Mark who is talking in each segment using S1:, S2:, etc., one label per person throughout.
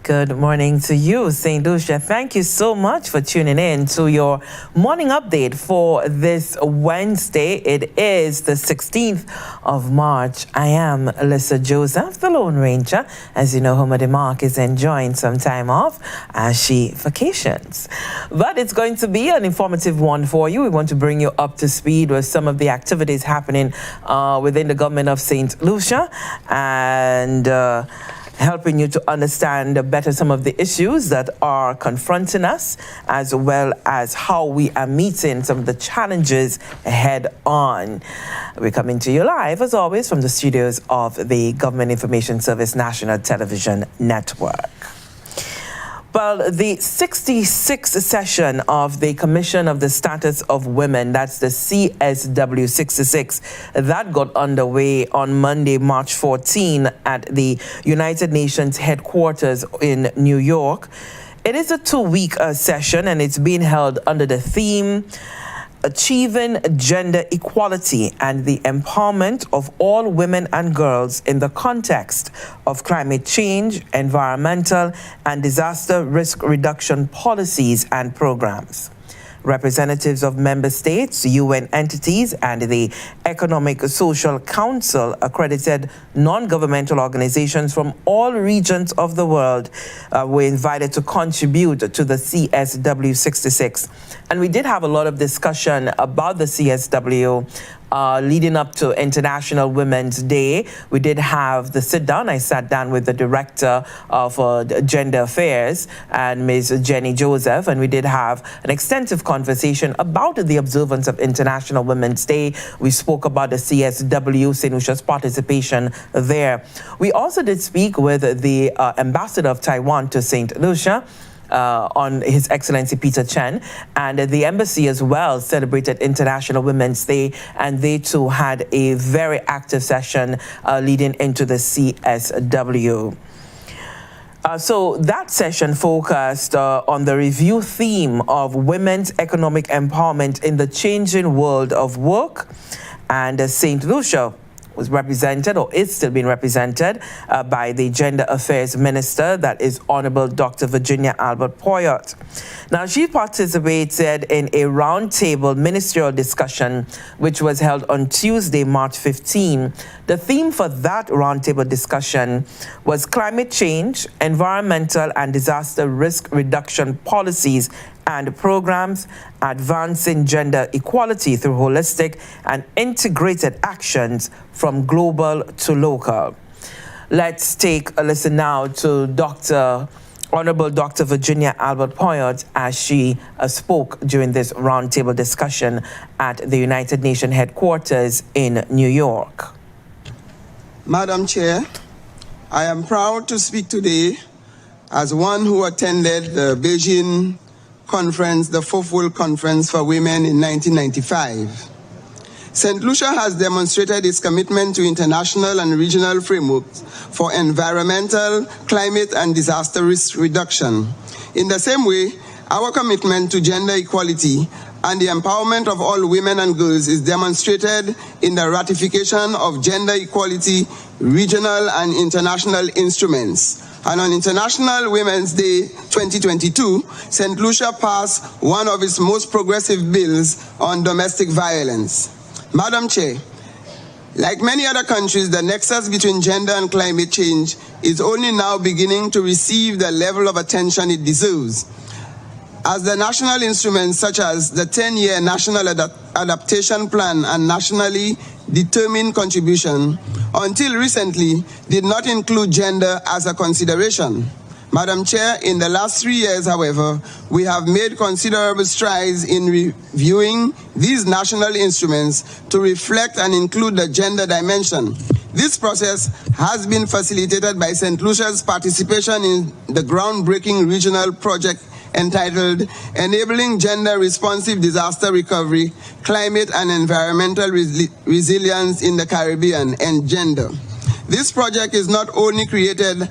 S1: Good morning to you, St. Lucia. Thank you so much for tuning in to your morning update for this Wednesday. It is the 16th of March. I am Alyssa Joseph, the Lone Ranger. As you know, Homer DeMarc is enjoying some time off as she vacations. But it's going to be an informative one for you. We want to bring you up to speed with some of the activities happening within the government of St. Lucia and helping you to understand better some of the issues that are confronting us, as well as how we are meeting some of the challenges head on. We're coming to you live, as always, from the studios of the Government Information Service National Television Network. Well, the 66th session of the Commission of the Status of Women, that's the CSW 66, that got underway on Monday, March 14 at the United Nations headquarters in New York. It is a two-week session, and it's being held under the theme Achieving Gender Equality and the Empowerment of All Women and Girls in the Context of Climate Change, Environmental and Disaster Risk Reduction Policies and Programs. Representatives of member states, UN entities, and the Economic Social Council accredited non-governmental organizations from all regions of the world were invited to contribute to the CSW 66. And we did have a lot of discussion about the CSW leading up to International Women's Day. We did have the sit down. I sat down with the Director of Gender Affairs and Ms. Jenny Joseph, and we did have an extensive conversation about the observance of International Women's Day. We spoke about the CSW, St. Lucia's participation there. We also did speak with the Ambassador of Taiwan to St. Lucia, on His Excellency Peter Chen, and the embassy as well celebrated International Women's Day, and they too had a very active session leading into the CSW. So that session focused on the review theme of women's economic empowerment in the changing world of work, and St. Lucia was represented, or is still being represented, by the Gender Affairs Minister, that is Honorable Dr. Virginia Albert Poyot. Now, she participated in a roundtable ministerial discussion, which was held on Tuesday, March 15. The theme for that roundtable discussion was climate change, environmental and disaster risk reduction policies and programs, advancing gender equality through holistic and integrated actions from global to local. Let's take a listen now to Honorable Dr. Virginia Albert Poyot as she spoke during this roundtable discussion at the United Nations headquarters in New York.
S2: Madam Chair, I am proud to speak today as one who attended the Beijing Conference, the Fourth World Conference for Women in 1995. St. Lucia has demonstrated its commitment to international and regional frameworks for environmental, climate, and disaster risk reduction. In the same way, our commitment to gender equality and the empowerment of all women and girls is demonstrated in the ratification of gender equality regional and international instruments. And on International Women's Day 2022, St. Lucia passed one of its most progressive bills on domestic violence. Madam Chair, like many other countries, the nexus between gender and climate change is only now beginning to receive the level of attention it deserves, as the national instruments such as the 10-year National Adaptation Plan and nationally determined contribution, until recently, did not include gender as a consideration. Madam Chair, in the last 3 years, however, we have made considerable strides in reviewing these national instruments to reflect and include the gender dimension. This process has been facilitated by St. Lucia's participation in the groundbreaking regional project entitled Enabling Gender-Responsive Disaster Recovery, Climate and Environmental Resilience in the Caribbean, and Gender. This project has not only created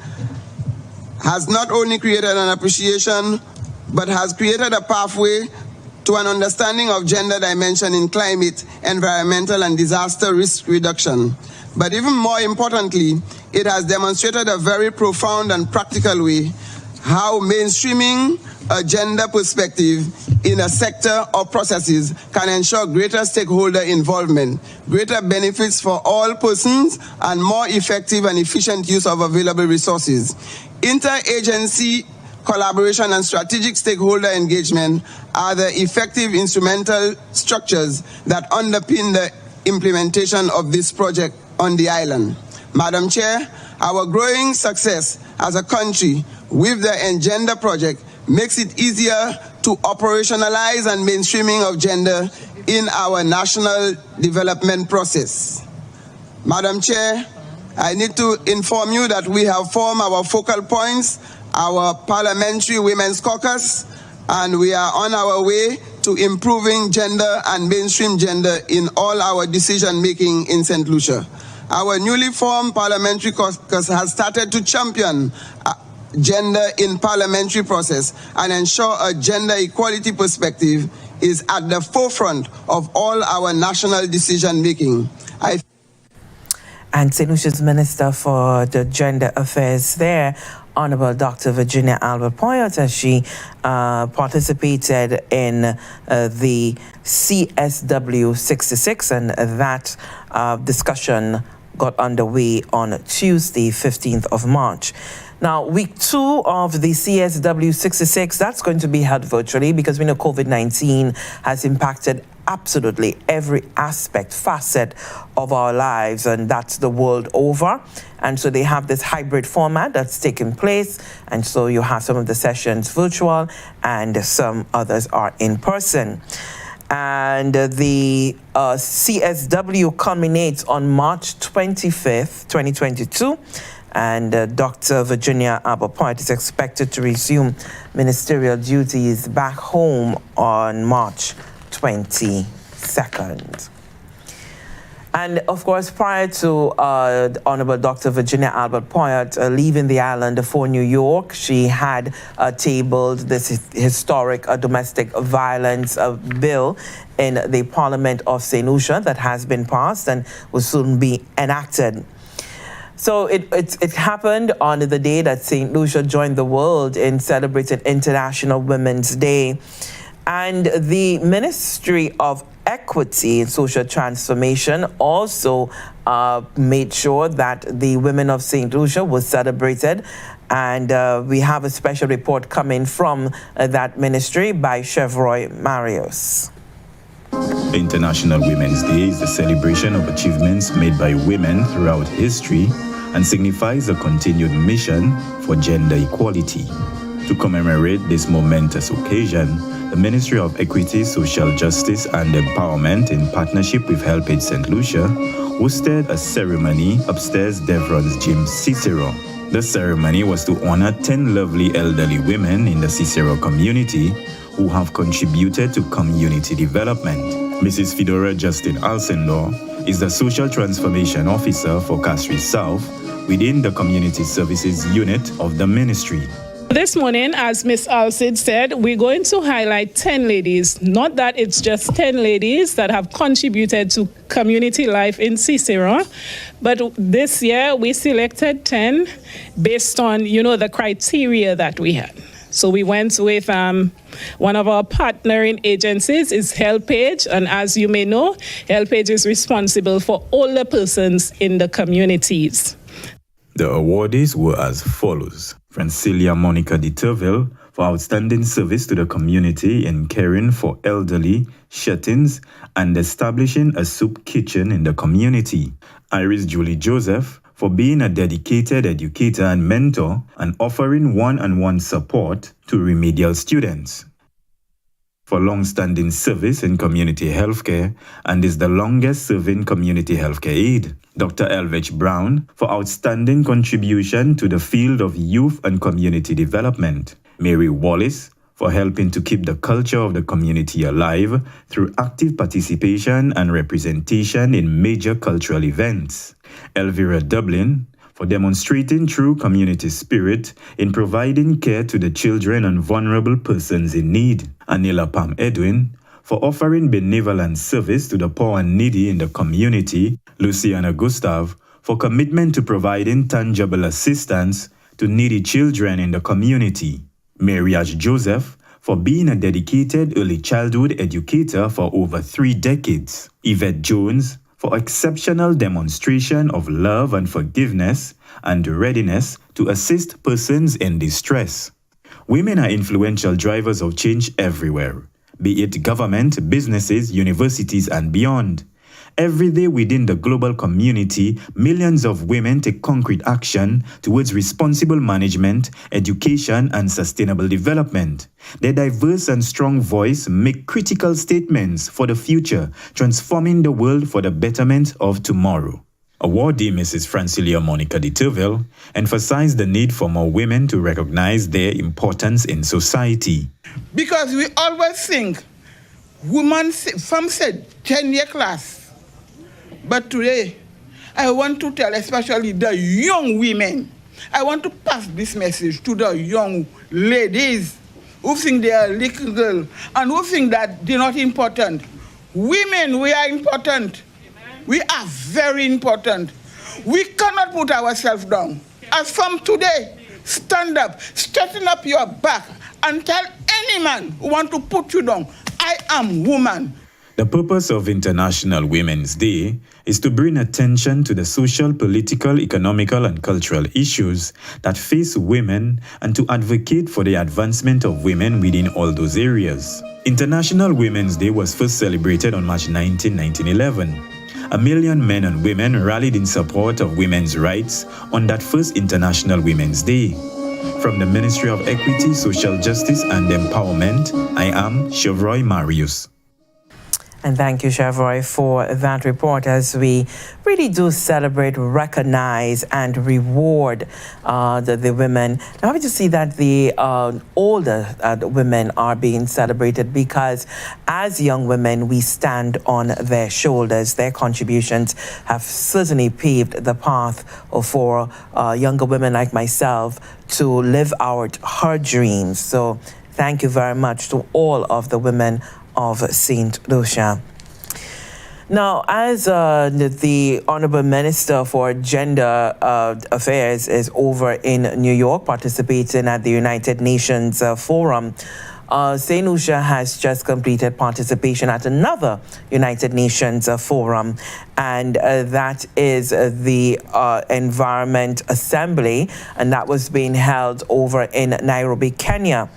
S2: an appreciation, but has created a pathway to an understanding of gender dimension in climate, environmental, and disaster risk reduction. But even more importantly, it has demonstrated a very profound and practical way how mainstreaming a gender perspective in a sector or processes can ensure greater stakeholder involvement, greater benefits for all persons, and more effective and efficient use of available resources. Interagency collaboration and strategic stakeholder engagement are the effective instrumental structures that underpin the implementation of this project on the island. Madam Chair, our growing success as a country with the Engender project makes it easier to operationalize and mainstreaming of gender in our national development process. Madam Chair, I need to inform you that we have formed our focal points, our Parliamentary Women's Caucus, and we are on our way to improving gender and mainstream gender in all our decision-making in St. Lucia. Our newly formed Parliamentary Caucus has started to champion gender in parliamentary process and ensure a gender equality perspective is at the forefront of all our national decision-making.
S1: And St. Lucia's Minister for the Gender Affairs there, Honorable Dr. Virginia Albert Poyet, as she participated in the CSW 66, and that discussion got underway on Tuesday, 15th of March. Now, week 2 of the CSW 66, that's going to be held virtually because we know COVID-19 has impacted absolutely every aspect, facet of our lives, and that's the world over. And so they have this hybrid format that's taking place. And so you have some of the sessions virtual and some others are in person. And the CSW culminates on March 25th, 2022. And Dr. Virginia Albert Poyet is expected to resume ministerial duties back home on March 22nd. And of course, prior to Honorable Dr. Virginia Albert Poyet leaving the island for New York, she had tabled this historic domestic violence bill in the Parliament of St. Lucia that has been passed and will soon be enacted. So it happened on the day that St. Lucia joined the world in celebrating International Women's Day. And the Ministry of Equity and Social Transformation also made sure that the women of St. Lucia was celebrated. And we have a special report coming from that ministry by Chevroy Marius.
S3: International Women's Day is the celebration of achievements made by women throughout history and signifies a continued mission for gender equality. To commemorate this momentous occasion, the Ministry of Equity, Social Justice and Empowerment, in partnership with HelpAge St. Lucia, hosted a ceremony upstairs Devron's Gym Cicero. The ceremony was to honor 10 lovely elderly women in the Cicero community who have contributed to community development. Mrs. Fedora Justin Alcindor is the Social Transformation Officer for Castries South within the Community Services Unit of the Ministry.
S4: This morning, as Ms. Alcid said, we're going to highlight 10 ladies. Not that it's just 10 ladies that have contributed to community life in Cicero, but this year we selected 10 based on, the criteria that we had. So we went with one of our partnering agencies is HelpAge, and as you may know, HelpAge is responsible for older persons in the communities.
S3: The awardees were as follows. Francilia Monica de Terville for outstanding service to the community in caring for elderly, shut-ins, and establishing a soup kitchen in the community. Iris Julie Joseph for being a dedicated educator and mentor and offering one-on-one support to remedial students. For long-standing service in community healthcare and is the longest-serving community healthcare aide. Dr. Elvich Brown for outstanding contribution to the field of youth and community development. Mary Wallace for helping to keep the culture of the community alive through active participation and representation in major cultural events. Elvira Dublin for demonstrating true community spirit in providing care to the children and vulnerable persons in need. Anila Pam Edwin for offering benevolent service to the poor and needy in the community. Luciana Gustav for commitment to providing tangible assistance to needy children in the community. Mariage Joseph, for being a dedicated early childhood educator for over 3 decades. Yvette Jones, for exceptional demonstration of love and forgiveness and readiness to assist persons in distress. Women are influential drivers of change everywhere, be it government, businesses, universities, and beyond. Every day within the global community, millions of women take concrete action towards responsible management, education, and sustainable development. Their diverse and strong voice make critical statements for the future, transforming the world for the betterment of tomorrow. Awardee Mrs. Francilia Monica de Turville emphasized the need for more women to recognize their importance in society.
S5: Because we always think, some said 10-year class. But today, I want to tell especially the young women, I want to pass this message to the young ladies who think they are little girls and who think that they're not important. Women, we are important. We are very important. We cannot put ourselves down. As from today, stand up, straighten up your back, and tell any man who wants to put you down, I am woman.
S3: The purpose of International Women's Day is to bring attention to the social, political, economical, and cultural issues that face women and to advocate for the advancement of women within all those areas. International Women's Day was first celebrated on March 19, 1911. 1 million men and women rallied in support of women's rights on that first International Women's Day. From the Ministry of Equity, Social Justice and Empowerment, I am Chevroy Marius.
S1: And thank you, Chevroy, for that report, as we really do celebrate, recognize, and reward the women. Now, happy to see that the older women are being celebrated, because as young women, we stand on their shoulders. Their contributions have certainly paved the path for younger women like myself to live out her dreams. So thank you very much to all of the women of St. Lucia. Now, as the Honorable Minister for Gender Affairs is over in New York participating at the United Nations Forum, St. Lucia has just completed participation at another United Nations Forum, and that is the Environment Assembly, and that was being held over in Nairobi, Kenya.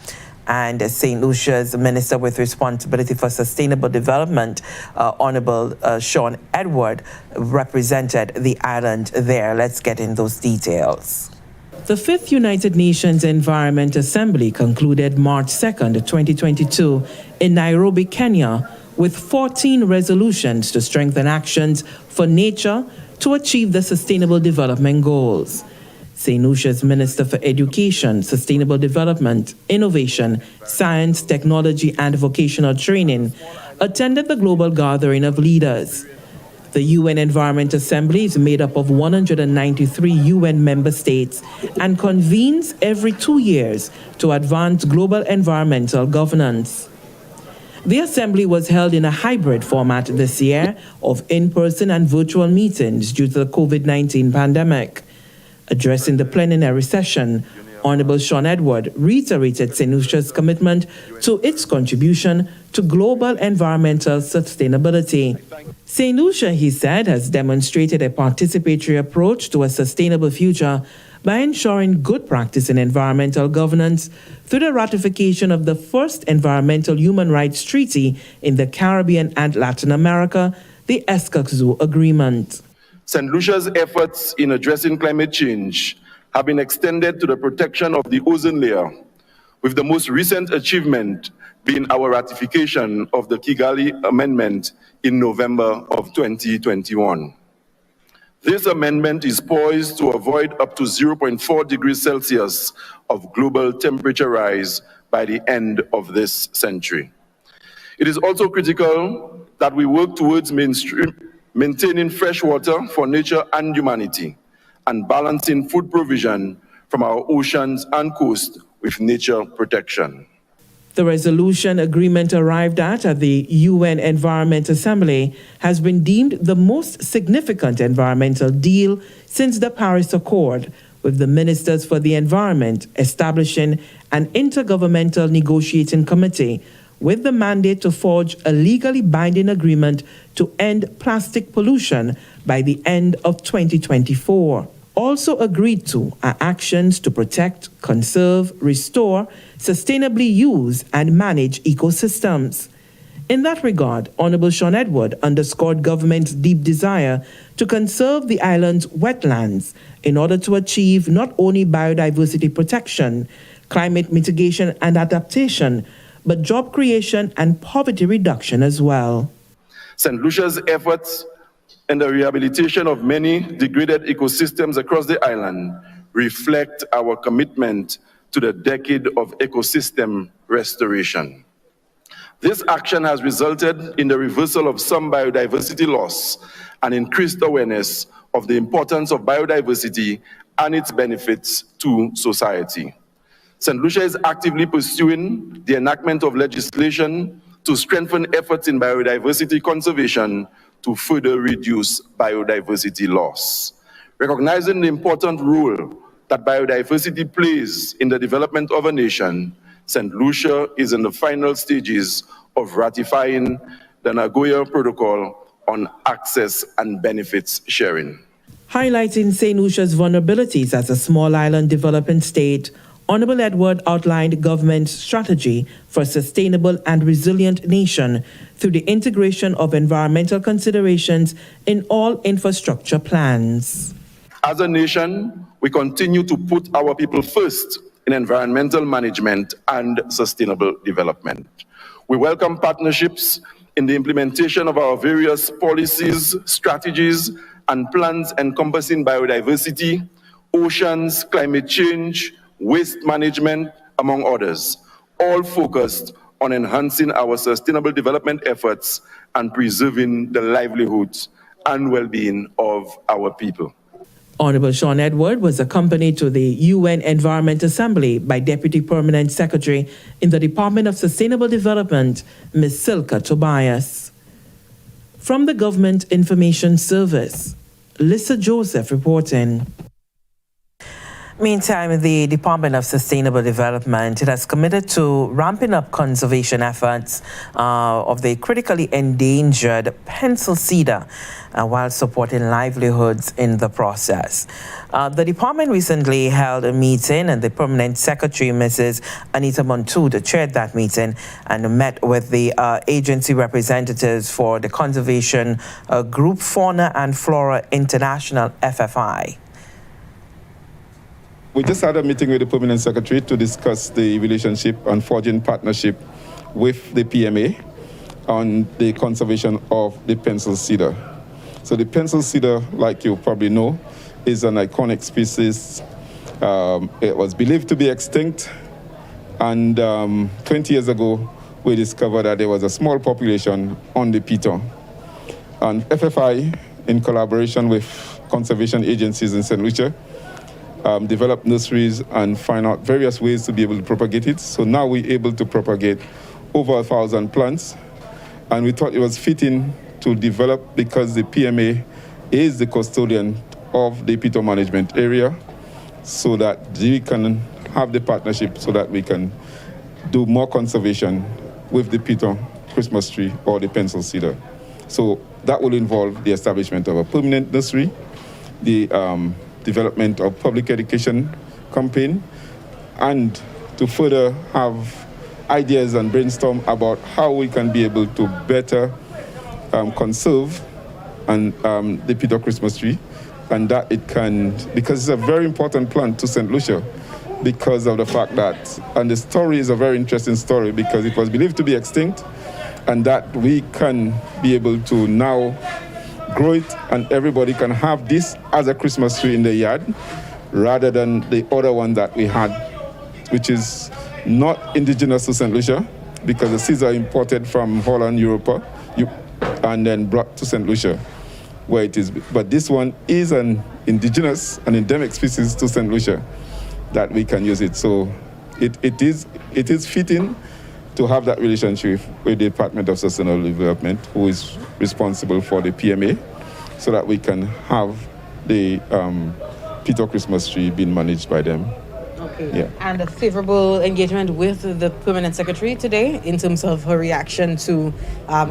S1: And St. Lucia's Minister with Responsibility for Sustainable Development, Honorable Sean Edward, represented the island there. Let's get in those details. The 5th United Nations Environment Assembly concluded March 2nd, 2022 in Nairobi, Kenya, with 14 resolutions to strengthen actions for nature to achieve the Sustainable Development Goals. St. Lucia's Minister for Education, Sustainable Development, Innovation, Science, Technology, and Vocational Training attended the global gathering of leaders. The UN Environment Assembly is made up of 193 UN member states and convenes every 2 years to advance global environmental governance. The assembly was held in a hybrid format this year of in-person and virtual meetings due to the COVID-19 pandemic. Addressing the plenary session, Honorable Sean Edward reiterated St. Lucia's commitment to its contribution to global environmental sustainability. St. Lucia, he said, has demonstrated a participatory approach to a sustainable future by ensuring good practice in environmental governance through the ratification of the first Environmental Human Rights Treaty in the Caribbean and Latin America, the Escazú Agreement.
S6: St. Lucia's efforts in addressing climate change have been extended to the protection of the ozone layer, with the most recent achievement being our ratification of the Kigali Amendment in November of 2021. This amendment is poised to avoid up to 0.4 degrees Celsius of global temperature rise by the end of this century. It is also critical that we work towards maintaining fresh water for nature and humanity, and balancing food provision from our oceans and coast with nature protection.
S1: The resolution agreement arrived at the UN Environment Assembly has been deemed the most significant environmental deal since the Paris Accord, with the Ministers for the Environment establishing an intergovernmental negotiating committee with the mandate to forge a legally binding agreement to end plastic pollution by the end of 2024. Also agreed to are actions to protect, conserve, restore, sustainably use, and manage ecosystems. In that regard, Honorable Sean Edward underscored government's deep desire to conserve the island's wetlands in order to achieve not only biodiversity protection, climate mitigation and adaptation, but job creation and poverty reduction as well.
S6: St. Lucia's efforts in the rehabilitation of many degraded ecosystems across the island reflect our commitment to the decade of ecosystem restoration. This action has resulted in the reversal of some biodiversity loss and increased awareness of the importance of biodiversity and its benefits to society. St. Lucia is actively pursuing the enactment of legislation to strengthen efforts in biodiversity conservation to further reduce biodiversity loss. Recognizing the important role that biodiversity plays in the development of a nation, St. Lucia is in the final stages of ratifying the Nagoya Protocol on Access and Benefits Sharing.
S1: Highlighting St. Lucia's vulnerabilities as a small island developing state, Honorable Edward outlined government's strategy for a sustainable and resilient nation through the integration of environmental considerations in all infrastructure plans.
S6: As a nation, we continue to put our people first in environmental management and sustainable development. We welcome partnerships in the implementation of our various policies, strategies, and plans encompassing biodiversity, oceans, climate change, waste management, among others, all focused on enhancing our sustainable development efforts and preserving the livelihoods and well-being of our people.
S1: Honorable Sean Edward was accompanied to the UN Environment Assembly by Deputy Permanent Secretary in the Department of Sustainable Development, Ms. Silka Tobias. From the Government Information Service, Lisa Joseph reporting. Meantime, the Department of Sustainable Development has committed to ramping up conservation efforts of the critically endangered pencil cedar while supporting livelihoods in the process. The department recently held a meeting, and the Permanent Secretary, Mrs. Anita Montude, chaired that meeting and met with the agency representatives for the conservation group Fauna and Flora International, FFI.
S7: We just had a meeting with the Permanent Secretary to discuss the relationship and forging partnership with the PMA on the conservation of the pencil cedar. So the pencil cedar, like you probably know, is an iconic species. It was believed to be extinct, and 20 years ago, we discovered that there was a small population on the Piton. And FFI, in collaboration with conservation agencies in St. Lucia, develop nurseries and find out various ways to be able to propagate it. So now we're able to propagate over 1,000 plants. And we thought it was fitting to develop, because the PMA is the custodian of the Piton management area, so that we can have the partnership so that we can do more conservation with the Piton Christmas tree or the pencil cedar. So that will involve the establishment of a permanent nursery, the development of public education campaign, and to further have ideas and brainstorm about how we can be able to better conserve and the Piton Christmas tree, and that it can, because it's a very important plant to St. Lucia, because of the fact that, and the story is a very interesting story, because it was believed to be extinct, and that we can be able to now grow it, and everybody can have this as a Christmas tree in the yard, rather than the other one that we had, which is not indigenous to St. Lucia, because the seeds are imported from Holland, Europe, and then brought to St. Lucia, where it is. But this one is an indigenous, an endemic species to St. Lucia, that we can use it. So it is fitting to have that relationship with the Department of Sustainable Development, who is responsible for the PMA, so that we can have the Peter Christmas tree being managed by them.
S8: Okay.
S7: Yeah.
S8: And a favorable engagement with the permanent secretary today in terms of her reaction to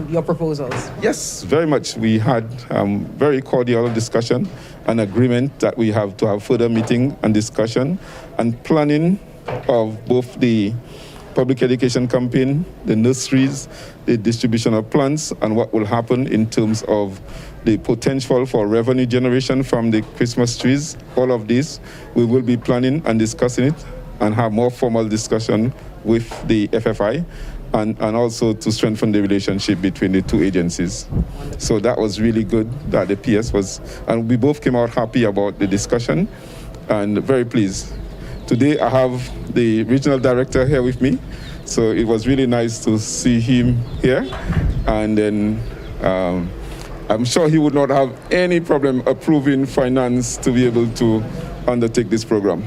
S8: your proposals?
S7: Yes, very much. We had very cordial discussion and agreement that we have to have further meeting and discussion and planning of both the public education campaign, the nurseries, the distribution of plants, and what will happen in terms of the potential for revenue generation from the Christmas trees. All of this, we will be planning and discussing it and have more formal discussion with the FFI and also to strengthen the relationship between the two agencies. So that was really good that the PS was, and we both came out happy about the discussion and very pleased. Today I have the regional director here with me, so it was really nice to see him here. And then I'm sure he would not have any problem approving finance to be able to undertake this program.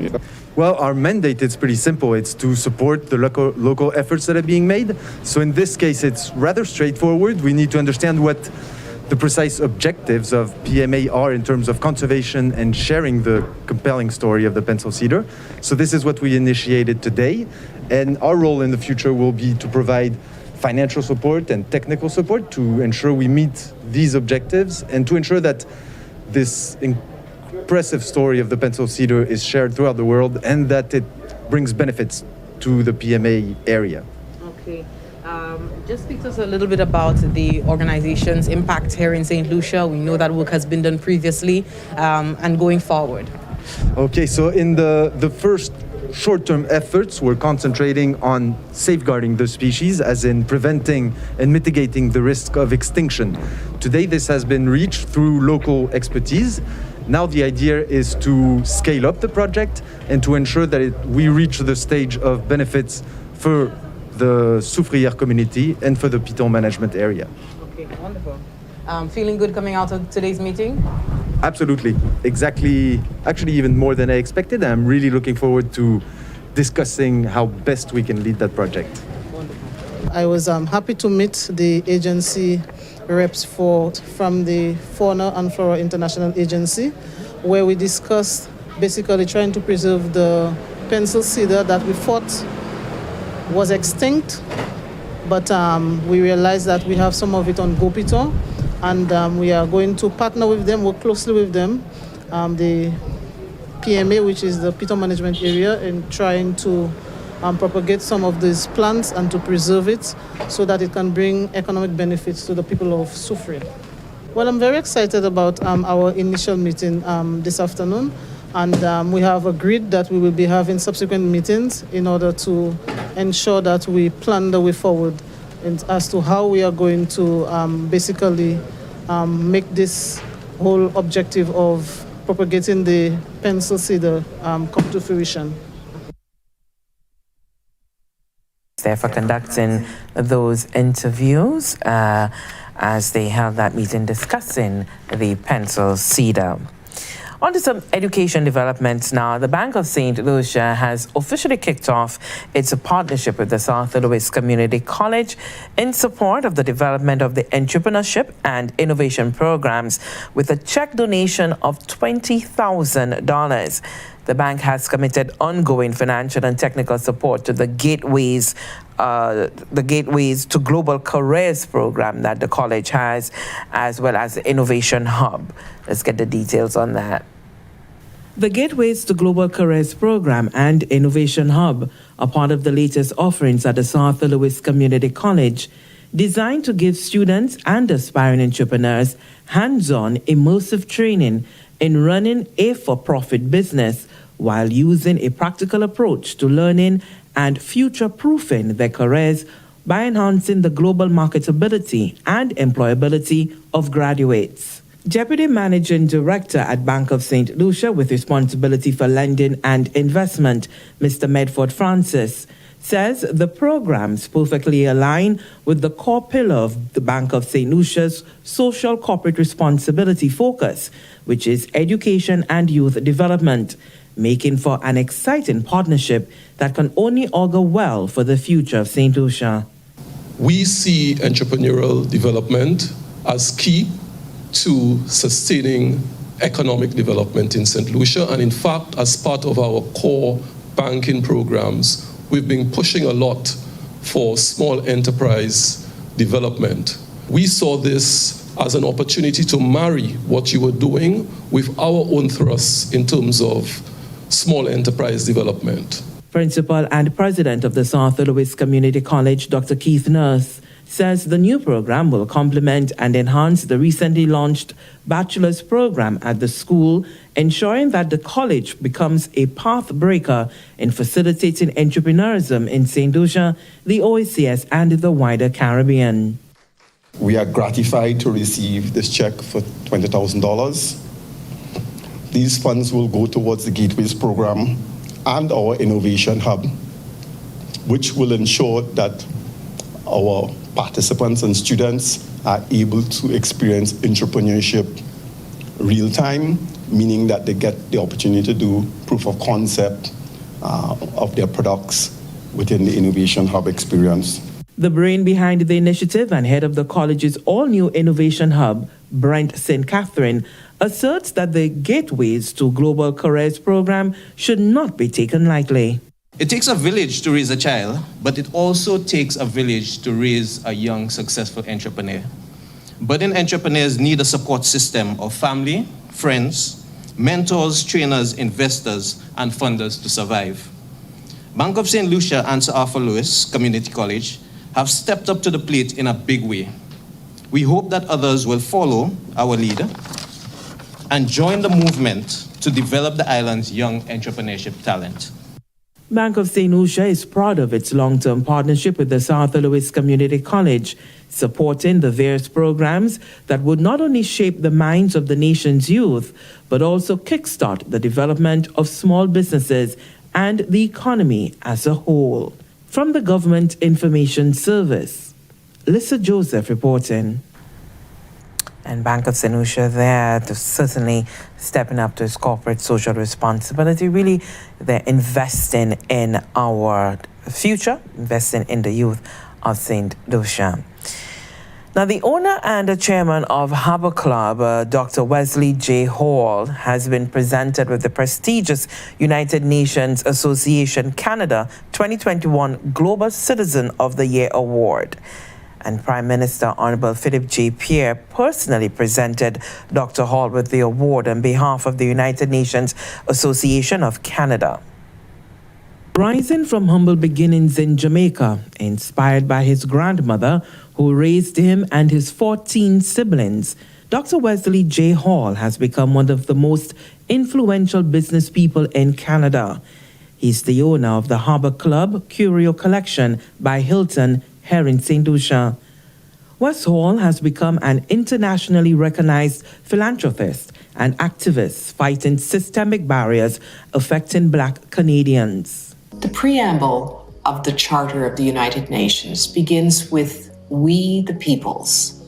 S7: Yeah.
S9: Well, our mandate is pretty simple. It's to support the local efforts that are being made. So in this case, it's rather straightforward. We need to understand what the precise objectives of PMA are in terms of conservation and sharing the compelling story of the pencil cedar. So this is what we initiated today. And our role in the future will be to provide financial support and technical support to ensure we meet these objectives and to ensure that this impressive story of the pencil cedar is shared throughout the world and that it brings benefits to the PMA area.
S8: Okay. Just speak to us a little bit about the organization's impact here in St. Lucia. We know that work has been done previously and going forward.
S9: Okay, so in the first short-term efforts, we're concentrating on safeguarding the species, as in preventing and mitigating the risk of extinction. Today, this has been reached through local expertise. Now the idea is to scale up the project and to ensure that we reach the stage of benefits for the Soufrière community and for the Piton management area.
S8: Okay, wonderful. Feeling good coming out of today's meeting?
S9: Absolutely. Exactly. Actually, even more than I expected. I'm really looking forward to discussing how best we can lead that project.
S8: Wonderful.
S10: I was happy to meet the agency reps from the Fauna and Flora International Agency, where we discussed basically trying to preserve the pencil cedar that we thought was extinct, but we realized that we have some of it on Go-Piton, and we are going to partner with them, work closely with them, the PMA, which is the Piton Management Area, in trying to propagate some of these plants and to preserve it so that it can bring economic benefits to the people of Soufrière. Well, I'm very excited about our initial meeting this afternoon, and we have agreed that we will be having subsequent meetings in order to ensure that we plan the way forward as to how we are going to basically make this whole objective of propagating the pencil cedar come to fruition.
S1: There for conducting those interviews as they held that meeting discussing the pencil cedar. On to some education developments now. The Bank of St. Lucia has officially kicked off its partnership with the South Louis Community College in support of the development of the entrepreneurship and innovation programs with a check donation of $20,000. The bank has committed ongoing financial and technical support to the Gateways to Global Careers program that the college has, as well as the Innovation Hub. Let's get the details on that. The Gateways to Global Careers program and Innovation Hub are part of the latest offerings at the South Louis Community College, designed to give students and aspiring entrepreneurs hands-on immersive training in running a for-profit business while using a practical approach to learning and future-proofing their careers by enhancing the global marketability and employability of graduates. Deputy Managing Director at Bank of St. Lucia with responsibility for lending and investment, Mr. Medford Francis, says the programs perfectly align with the core pillar of the Bank of St. Lucia's social corporate responsibility focus, which is education and youth development, making for an exciting partnership that can only augur well for the future of St. Lucia.
S11: We see entrepreneurial development as key to sustaining economic development in St. Lucia. And in fact, as part of our core banking programs, we've been pushing a lot for small enterprise development. We saw this as an opportunity to marry what you were doing with our own thrusts in terms of small enterprise development.
S1: Principal and President of the South Louis Community College, Dr. Keith Nurse, says the new program will complement and enhance the recently launched bachelor's program at the school, ensuring that the college becomes a path breaker in facilitating entrepreneurism in St. Lucia, the OACS, and the wider Caribbean.
S12: We are gratified to receive this check for $20,000. These funds will go towards the Gateways program and our innovation hub, which will ensure that our participants and students are able to experience entrepreneurship real time, meaning that they get the opportunity to do proof of concept of their products within the innovation hub experience.
S1: The brain behind the initiative and head of the college's all-new innovation hub, Brent St. Catherine, asserts that the Gateways to Global Careers program should not be taken lightly.
S13: It takes a village to raise a child, but it also takes a village to raise a young, successful entrepreneur. Budding entrepreneurs need a support system of family, friends, mentors, trainers, investors, and funders to survive. Bank of St. Lucia and Sir Arthur Lewis Community College have stepped up to the plate in a big way. We hope that others will follow our lead and join the movement to develop the island's young entrepreneurship talent.
S1: Bank of St. Lucia is proud of its long-term partnership with the South Louis Community College, supporting the various programs that would not only shape the minds of the nation's youth, but also kickstart the development of small businesses and the economy as a whole. From the Government Information Service, Lisa Joseph reporting. And Bank of St. Lucia there to certainly stepping up to its corporate social responsibility. Really, they're investing in our future, investing in the youth of St. Lucia. Now, the owner and the chairman of Harbour Club, Dr. Wesley J Hall, has been presented with the prestigious United Nations Association Canada 2021 Global Citizen of the Year Award. And Prime Minister Honorable Philip J. Pierre personally presented Dr. Hall with the award on behalf of the United Nations Association of Canada. Rising from humble beginnings in Jamaica, inspired by his grandmother, who raised him and his 14 siblings, Dr. Wesley J. Hall has become one of the most influential business people in Canada. He's the owner of the Harbour Club Curio Collection by Hilton here in St. Lucia. Wes Hall has become an internationally recognized philanthropist and activist fighting systemic barriers affecting Black Canadians.
S14: The preamble of the Charter of the United Nations begins with "We the Peoples."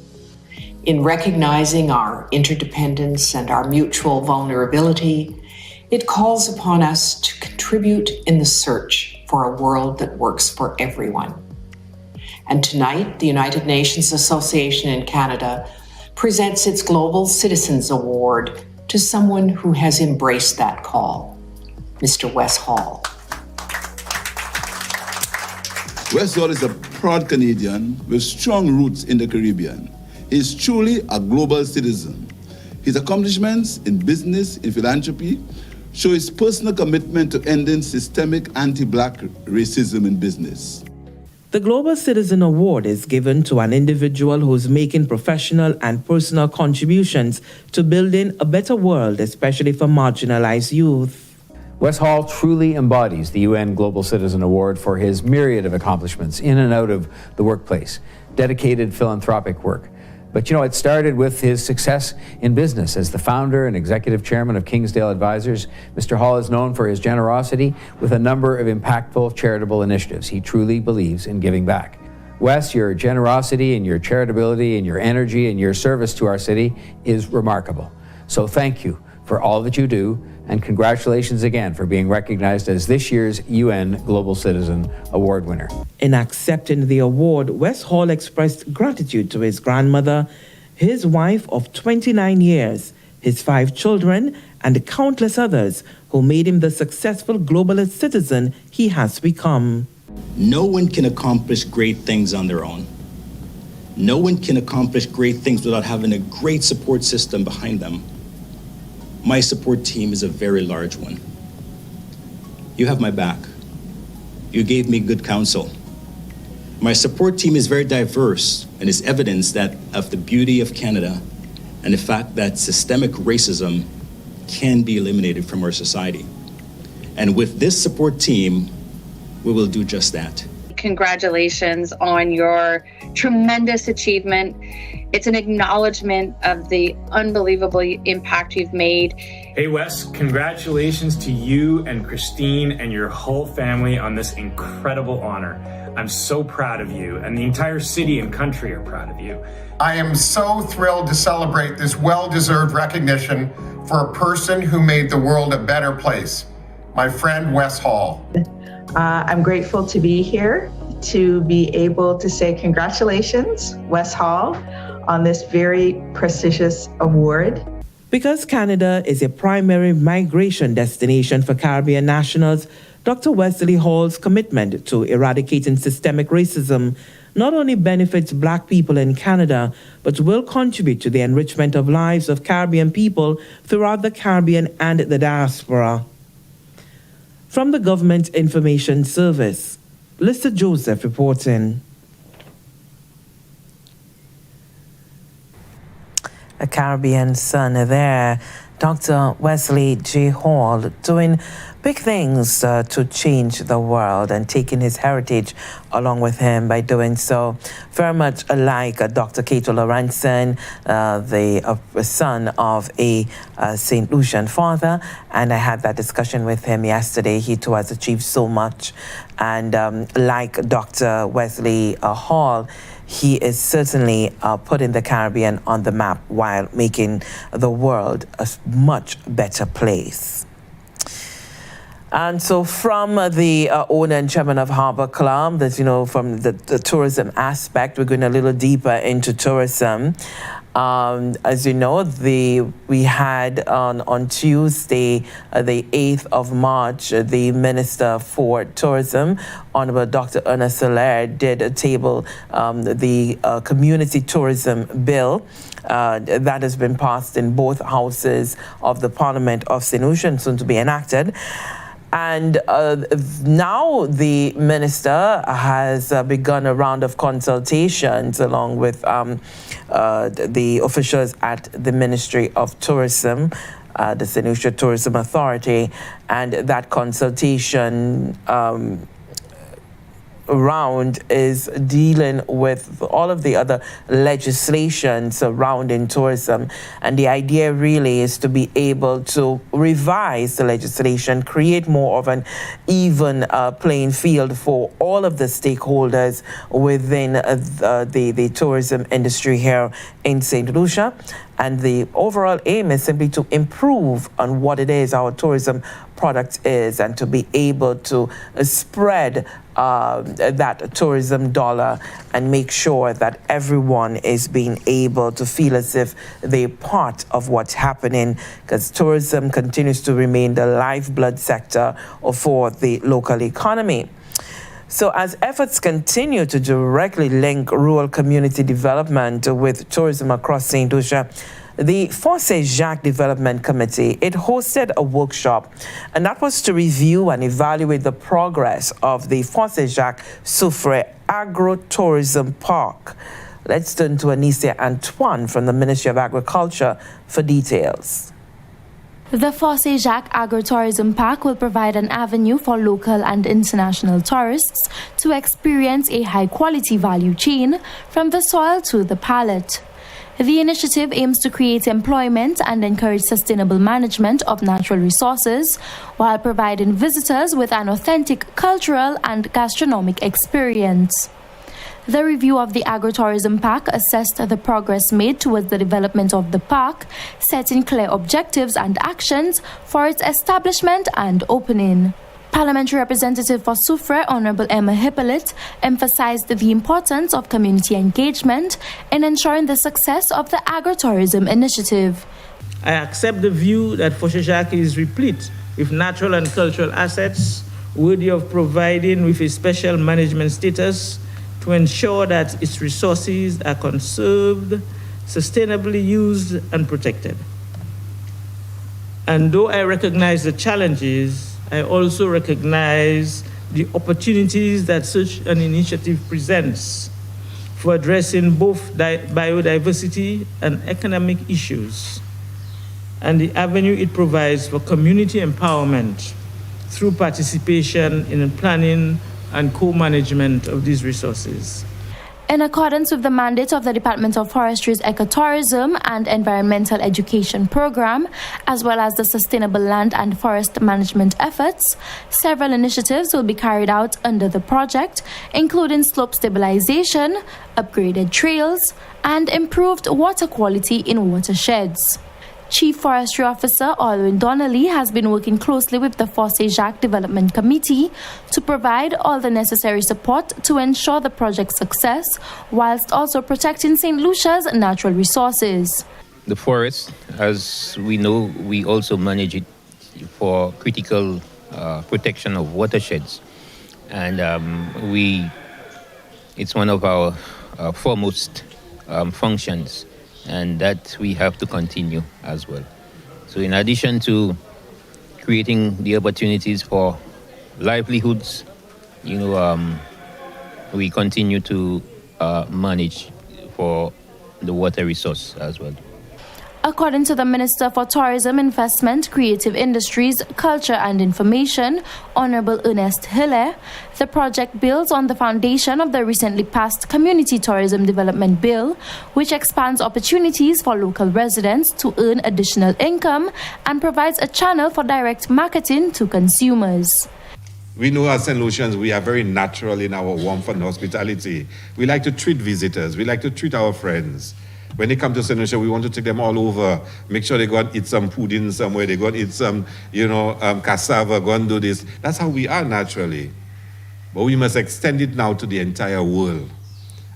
S14: In recognizing our interdependence and our mutual vulnerability, it calls upon us to contribute in the search for a world that works for everyone. And tonight, the United Nations Association in Canada presents its Global Citizens Award to someone who has embraced that call, Mr. Wes Hall.
S15: Wes Hall is a proud Canadian with strong roots in the Caribbean. He is truly a global citizen. His accomplishments in business, in philanthropy, show his personal commitment to ending systemic anti-Black racism in business.
S1: The Global Citizen Award is given to an individual who's making professional and personal contributions to building a better world, especially for marginalized youth.
S16: Wes Hall truly embodies the UN Global Citizen Award for his myriad of accomplishments in and out of the workplace, dedicated philanthropic work. But you know, it started with his success in business. As the founder and executive chairman of Kingsdale Advisors, Mr. Hall is known for his generosity with a number of impactful charitable initiatives. He truly believes in giving back. Wes, your generosity and your charitability and your energy and your service to our city is remarkable. So thank you for all that you do, and congratulations again for being recognized as this year's UN Global Citizen Award winner.
S1: In accepting the award, Wes Hall expressed gratitude to his grandmother, his wife of 29 years, his 5 children, and the countless others who made him the successful globalist citizen he has become.
S17: No one can accomplish great things on their own. No one can accomplish great things without having a great support system behind them. My support team is a very large one. You have my back. You gave me good counsel. My support team is very diverse and is evidence that of the beauty of Canada and the fact that systemic racism can be eliminated from our society. And with this support team, we will do just that.
S18: Congratulations on your tremendous achievement. It's an acknowledgement of the unbelievable impact you've made.
S19: Hey Wes, congratulations to you and Christine and your whole family on this incredible honor. I'm so proud of you, and the entire city and country are proud of you.
S20: I am so thrilled to celebrate this well-deserved recognition for a person who made the world a better place, my friend Wes Hall.
S21: I'm grateful to be here, to be able to say congratulations, Wes Hall, on this very prestigious award.
S1: Because Canada is a primary migration destination for Caribbean nationals, Dr. Wesley Hall's commitment to eradicating systemic racism not only benefits Black people in Canada, but will contribute to the enrichment of lives of Caribbean people throughout the Caribbean and the diaspora. From the Government Information Service, Lisa Joseph reporting. A Caribbean son there, Dr. Wesley J Hall, doing big things to change the world and taking his heritage along with him by doing so. Very much like Dr. Cato Lorenzen, the son of a St. Lucian father, and I had that discussion with him yesterday. He too has achieved so much, and like Dr. Wesley Hall, he is certainly putting the Caribbean on the map while making the world a much better place. And so from the owner and chairman of Harbour Club, that, you know, from the tourism aspect, we're going a little deeper into tourism. As you know, we had on Tuesday, the 8th of March, the Minister for Tourism, Honorable Dr. Ernest Cedar, did table the Community Tourism Bill that has been passed in both houses of the Parliament of St. Lucia, soon to be enacted. And now the minister has begun a round of consultations along with the officials at the Ministry of Tourism, the St. Lucia Tourism Authority, and that consultation round is dealing with all of the other legislation surrounding tourism. And the idea really is to be able to revise the legislation, create more of an even playing field for all of the stakeholders within the tourism industry here in St. Lucia. And the overall aim is simply to improve on what it is our tourism product is, and to be able to spread that tourism dollar and make sure that everyone is being able to feel as if they're part of what's happening, because tourism continues to remain the lifeblood sector for the local economy. So as efforts continue to directly link rural community development with tourism across St. Lucia, the Force-Jacques Development Committee, it hosted a workshop, and that was to review and evaluate the progress of the Force-Jacques Soufrière Agro-Tourism Park. Let's turn to Anicia Antoine from the Ministry of Agriculture for details.
S22: The Force-Jacques Agro-Tourism Park will provide an avenue for local and international tourists to experience a high-quality value chain from the soil to the palate. The initiative aims to create employment and encourage sustainable management of natural resources while providing visitors with an authentic cultural and gastronomic experience. The review of the agritourism park assessed the progress made towards the development of the park, setting clear objectives and actions for its establishment and opening. Parliamentary Representative for Soufrière, Honorable Emma Hippolyte, emphasized the importance of community engagement in ensuring the success of the agritourism initiative.
S2: I accept the view that Fosséjacques is replete with natural and cultural assets worthy of providing with a special management status to ensure that its resources are conserved, sustainably used, and protected. And though I recognize the challenges, I also recognize the opportunities that such an initiative presents for addressing both biodiversity and economic issues, and the avenue it provides for community empowerment through participation in the planning and co-management of these resources.
S22: In accordance with the mandate of the Department of Forestry's Ecotourism and Environmental Education Program, as well as the Sustainable Land and Forest Management efforts, several initiatives will be carried out under the project, including slope stabilization, upgraded trails, and improved water quality in watersheds. Chief Forestry Officer Alwyn Donnelly has been working closely with the Fosséjacques Development Committee to provide all the necessary support to ensure the project's success, whilst also protecting St. Lucia's natural resources.
S4: The forest, as we know, we also manage it for critical protection of watersheds. And it's one of our foremost functions, and that we have to continue as well. So in addition to creating the opportunities for livelihoods, we continue to manage for the water resource as well.
S22: According to the Minister for Tourism, Investment, Creative Industries, Culture and Information, Honorable Ernest Hille, the project builds on the foundation of the recently passed Community Tourism Development Bill, which expands opportunities for local residents to earn additional income and provides a channel for direct marketing to consumers.
S23: We know as St. Lucians, we are very natural in our warmth and hospitality. We like to treat visitors. We like to treat our friends. When they come to St. Lucia, we want to take them all over. Make sure they go and eat some pudding somewhere. They go and eat some, cassava, go and do this. That's how we are naturally. But we must extend it now to the entire world.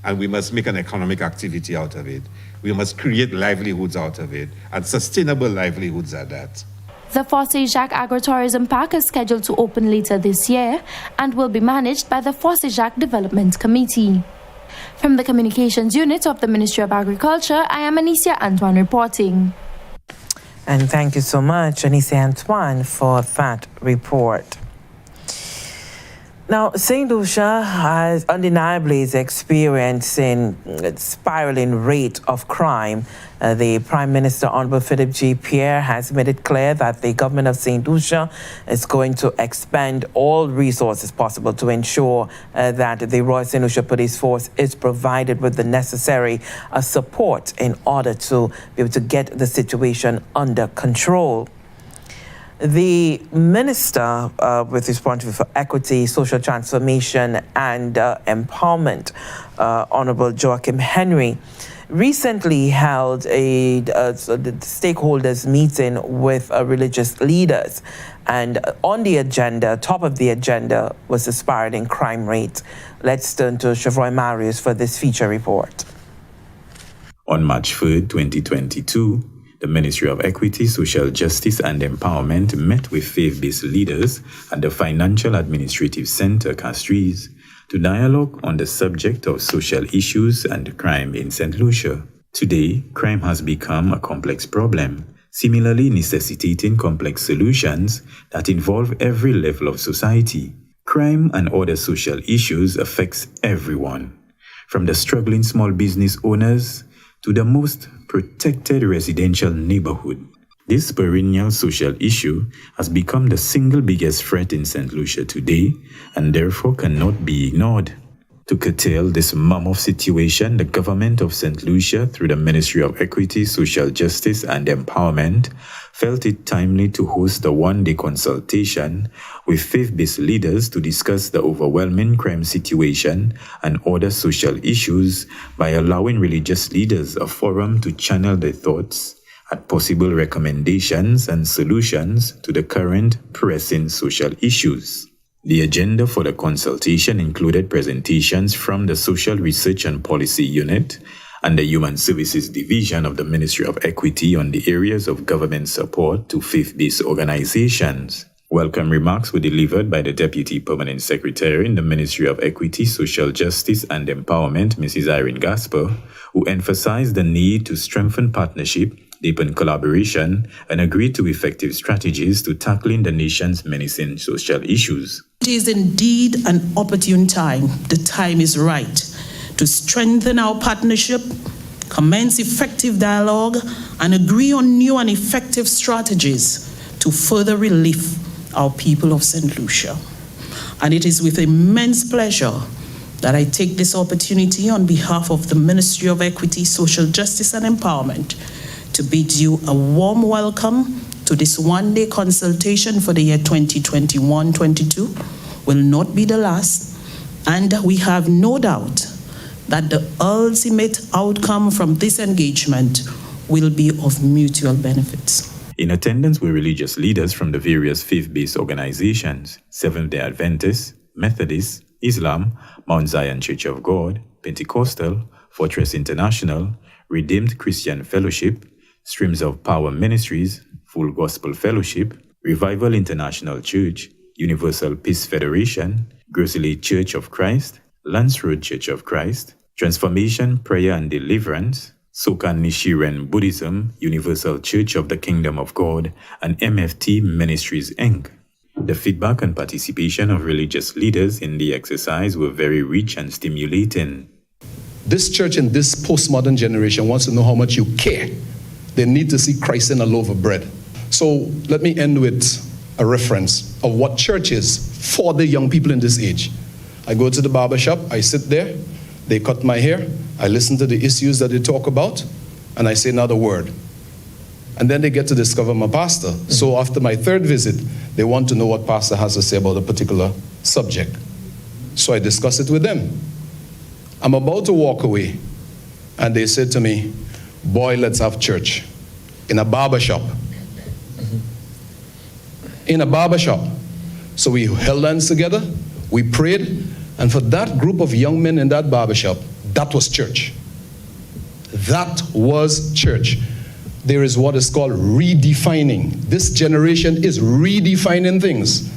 S23: And we must make an economic activity out of it. We must create livelihoods out of it, and sustainable livelihoods at that.
S22: The Fosséjacques Agritourism Park is scheduled to open later this year and will be managed by the Fosséjacques Development Committee. From the Communications Unit of the Ministry of Agriculture, I am Anicia Antoine reporting.
S1: And thank you so much, Anicia Antoine, for that report. Now, St. Lucia has undeniably is experiencing a spiraling rate of crime. The Prime Minister, Honorable Philip J. Pierre, has made it clear that the government of St. Lucia is going to expend all resources possible to ensure that the Royal St. Lucia Police Force is provided with the necessary support in order to be able to get the situation under control. The Minister with responsibility for Equity, Social Transformation and Empowerment, Honorable Joachim Henry, recently held a stakeholders meeting with religious leaders. And on the agenda, top of the agenda, was the spiraling crime rate. Let's turn to Chevroy Marius for this feature report.
S3: On March 3rd, 2022, the Ministry of Equity, Social Justice and Empowerment met with faith-based leaders at the Financial Administrative Center, Castries, to dialogue on the subject of social issues and crime in St. Lucia. Today, crime has become a complex problem, similarly necessitating complex solutions that involve every level of society. Crime and other social issues affects everyone, from the struggling small business owners to the most protected residential neighborhood. This perennial social issue has become the single biggest threat in St. Lucia today and therefore cannot be ignored. To curtail this mammoth situation, the government of St. Lucia, through the Ministry of Equity, Social Justice and Empowerment, felt it timely to host a one-day consultation with faith-based leaders to discuss the overwhelming crime situation and other social issues by allowing religious leaders a forum to channel their thoughts at possible recommendations and solutions to the current pressing social issues. The agenda for the consultation included presentations from the Social Research and Policy Unit and the Human Services Division of the Ministry of Equity on the areas of government support to faith-based organizations. Welcome remarks were delivered by the Deputy Permanent Secretary in the Ministry of Equity, Social Justice and Empowerment, Mrs. Irene Gasper, who emphasized the need to strengthen partnership, deepen collaboration, and agree to effective strategies to tackling the nation's menacing social issues.
S5: It is indeed an opportune time. The time is right to strengthen our partnership, commence effective dialogue, and agree on new and effective strategies to further relieve our people of St. Lucia. And it is with immense pleasure that I take this opportunity on behalf of the Ministry of Equity, Social Justice and Empowerment to bid you a warm welcome to this one-day consultation for the year 2021-22. Will not be the last, and we have no doubt that the ultimate outcome from this engagement will be of mutual benefits.
S3: In attendance were religious leaders from the various faith-based organizations, Seventh-day Adventists, Methodists, Islam, Mount Zion Church of God, Pentecostal, Fortress International, Redeemed Christian Fellowship, Streams of Power Ministries, Full Gospel Fellowship, Revival International Church, Universal Peace Federation, Grocery Church of Christ, Lance Road Church of Christ, Transformation, Prayer and Deliverance, Sokan Nichiren Buddhism, Universal Church of the Kingdom of God, and MFT Ministries, Inc. The feedback and participation of religious leaders in the exercise were very rich and stimulating.
S11: This church in this postmodern generation wants to know how much you care. They need to see Christ in a loaf of bread. So let me end with a reference of what church is for the young people in this age. I go to the barber shop, I sit there, they cut my hair, I listen to the issues that they talk about, and I say not a word. And then they get to discover my pastor. So after my third visit, they want to know what pastor has to say about a particular subject. So I discuss it with them. I'm about to walk away, and they said to me, boy, let's have church in a barber shop. In a barber shop. So we held hands together, we prayed, and for that group of young men in that barber shop, that was church. That was church. There is what is called redefining. This generation is redefining things.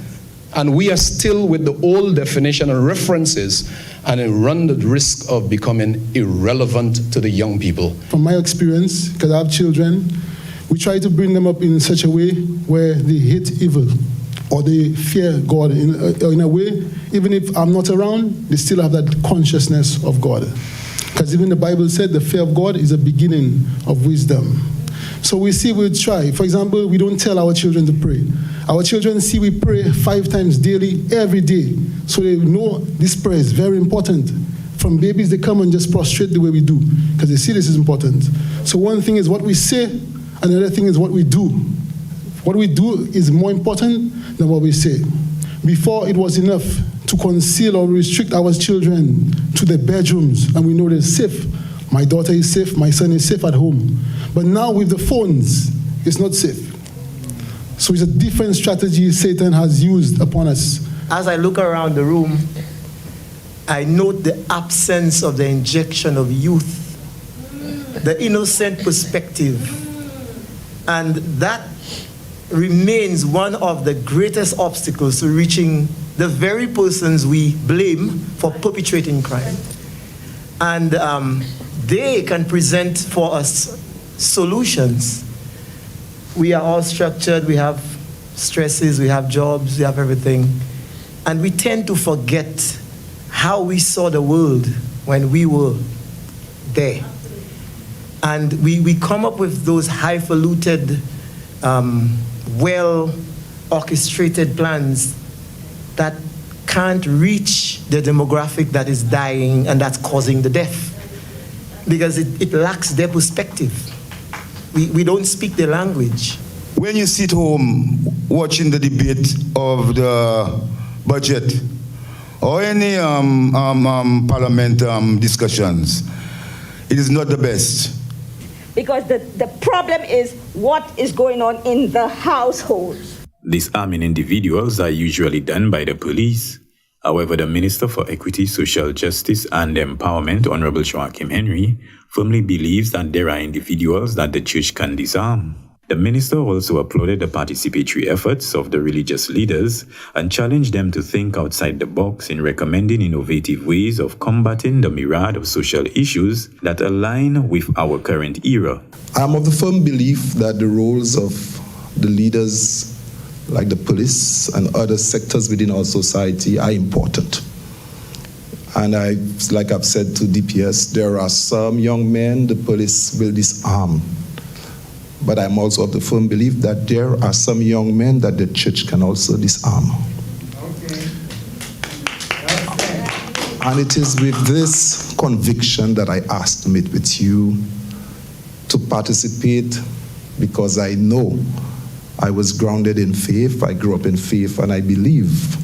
S11: And we are still with the old definition and references, and it run the risk of becoming irrelevant to the young people.
S6: From my experience, because I have children, we try to bring them up in such a way where they hate evil or they fear God in a way, even if I'm not around, they still have that consciousness of God. Because even the Bible said the fear of God is a beginning of wisdom. So we try. For example, we don't tell our children to pray. Our children see we pray 5 times daily, every day. So they know this prayer is very important. From babies, they come and just prostrate the way we do, because they see this is important. So one thing is what we say, another thing is what we do. What we do is more important than what we say. Before, it was enough to conceal or restrict our children to their bedrooms, and we know they're safe. My daughter is safe, my son is safe at home. But now with the phones, it's not safe. So it's a different strategy Satan has used upon us.
S7: As I look around the room, I note the absence of the injection of youth, the innocent perspective. And that remains one of the greatest obstacles to reaching the very persons we blame for perpetrating crime. And they can present for us solutions. We are all structured, we have stresses, we have jobs, we have everything. And we tend to forget how we saw the world when we were there. And we come up with those highfalutin, well-orchestrated plans that can't reach the demographic that is dying and that's causing the death, because it lacks their perspective. We don't speak their language.
S24: When you sit home watching the debate of the budget or any parliament discussions, it is not the best.
S25: Because the problem is what is going on in the households.
S3: Disarming individuals are usually done by the police. However, the Minister for Equity, Social Justice and Empowerment, Honorable Joachim Henry, firmly believes that there are individuals that the church can disarm. The minister also applauded the participatory efforts of the religious leaders and challenged them to think outside the box in recommending innovative ways of combating the myriad of social issues that align with our current era.
S8: I am of the firm belief that the roles of the leaders, like the police and other sectors within our society, are important. And like I've said to DPS, there are some young men the police will disarm. But I'm also of the firm belief that there are some young men that the church can also disarm. Okay. And it is with this conviction that I asked to meet with you to participate, because I know I was grounded in faith, I grew up in faith, and I believe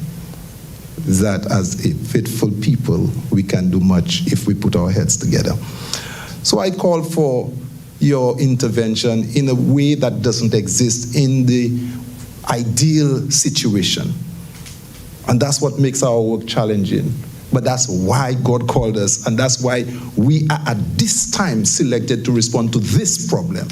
S8: that as a faithful people, we can do much if we put our heads together. So I call for your intervention in a way that doesn't exist in the ideal situation. And that's what makes our work challenging. But that's why God called us, and that's why we are at this time selected to respond to this problem.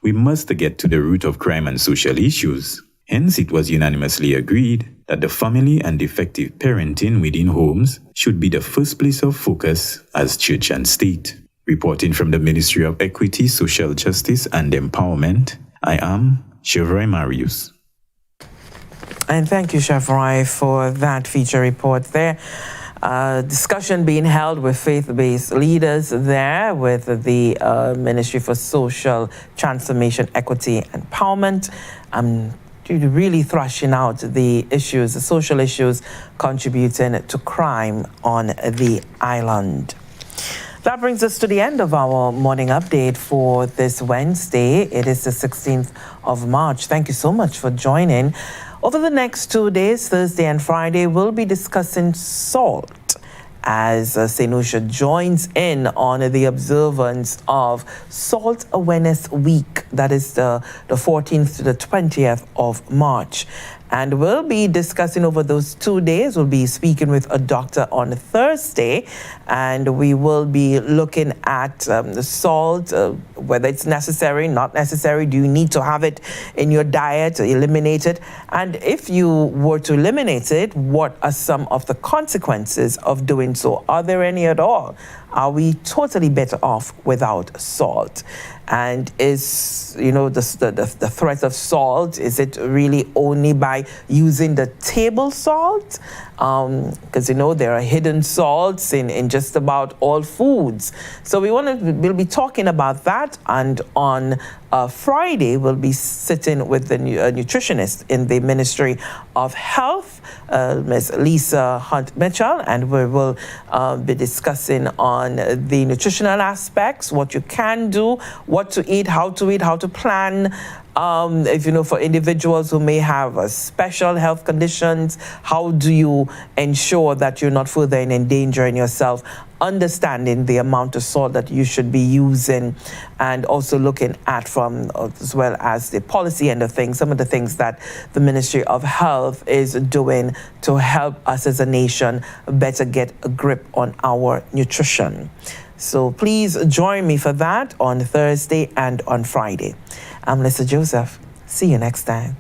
S3: We must get to the root of crime and social issues. Hence, it was unanimously agreed that the family and effective parenting within homes should be the first place of focus as church and state. Reporting from the Ministry of Equity, Social Justice and Empowerment, I am Chevroy Marius.
S1: And thank you, Chevroy, for that feature report there. Discussion being held with faith-based leaders there with the Ministry for Social Transformation, Equity, and Empowerment. Really thrashing out the issues, the social issues contributing to crime on the island. That brings us to the end of our morning update for this Wednesday. It is the 16th of March. Thank you so much for joining. Over the next 2 days, Thursday and Friday, we'll be discussing salt as St. Lucia joins in on the observance of Salt Awareness Week. That is the 14th to the 20th of March. And we'll be discussing over those 2 days. We'll be speaking with a doctor on Thursday, and we will be looking at the salt, whether it's necessary, not necessary. Do you need to have it in your diet, eliminate it? And if you were to eliminate it, what are some of the consequences of doing so? Are there any at all? Are we totally better off without salt? And is, the threat of salt, is it really only by using the table salt? Because, there are hidden salts in just about all foods. So we'll be talking about that. And on Friday, we'll be sitting with the nutritionist in the Ministry of Health, Ms. Lisa Hunt-Mitchell, and we will be discussing on the nutritional aspects, what you can do, what to eat, how to plan. For individuals who may have special health conditions, how do you ensure that you're not further endangering yourself? Understanding the amount of salt that you should be using, and also looking at from as well as the policy end of things, some of the things that the Ministry of Health is doing to help us as a nation better get a grip on our nutrition. So please join me for that on Thursday and on Friday. I'm Lisa Joseph. See you next time.